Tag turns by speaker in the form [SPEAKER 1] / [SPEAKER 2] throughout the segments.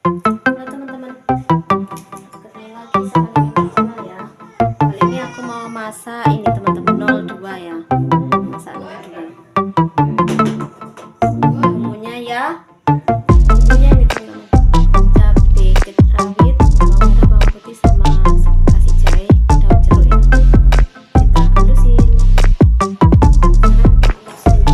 [SPEAKER 1] Halo teman-teman, ketemu lagi sama Mimi channel ya. Kali ini aku mau masak ini teman-teman 02 ya. Masak 02. Bumbunya ya. Bumbunya ini teman-teman. Cabai rawit, bawang merah, bawang putih sama kasih jahe, daun jeruk ini. Kita halusin. Halusin.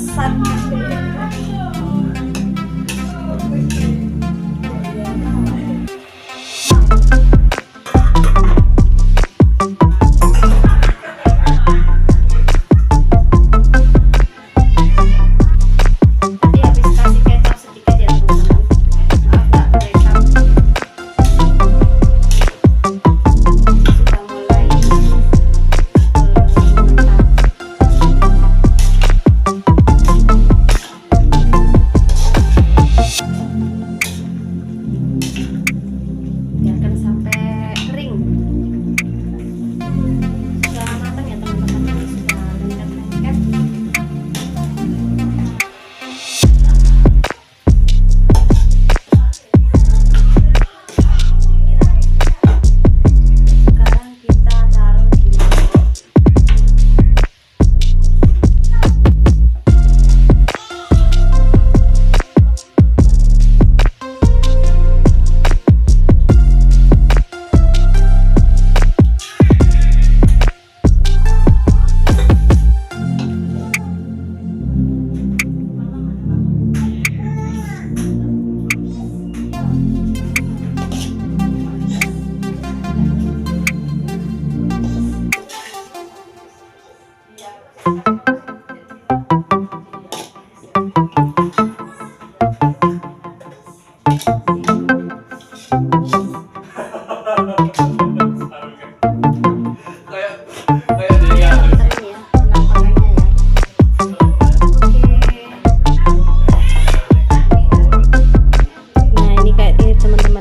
[SPEAKER 1] petasan. Tadi habis kasih kecap sedikit ya teman-teman. Maaf tak direkam. Sudah mulai mengental. Biarkan sampai kering. Sudah matang ya teman-teman, sudah lengket-lengket. Sekarang kita taruh di mangkok.
[SPEAKER 2] Kayak jadi
[SPEAKER 1] Ini ya penampakannya ya. Oke. Nah, ini kayak ini teman-teman.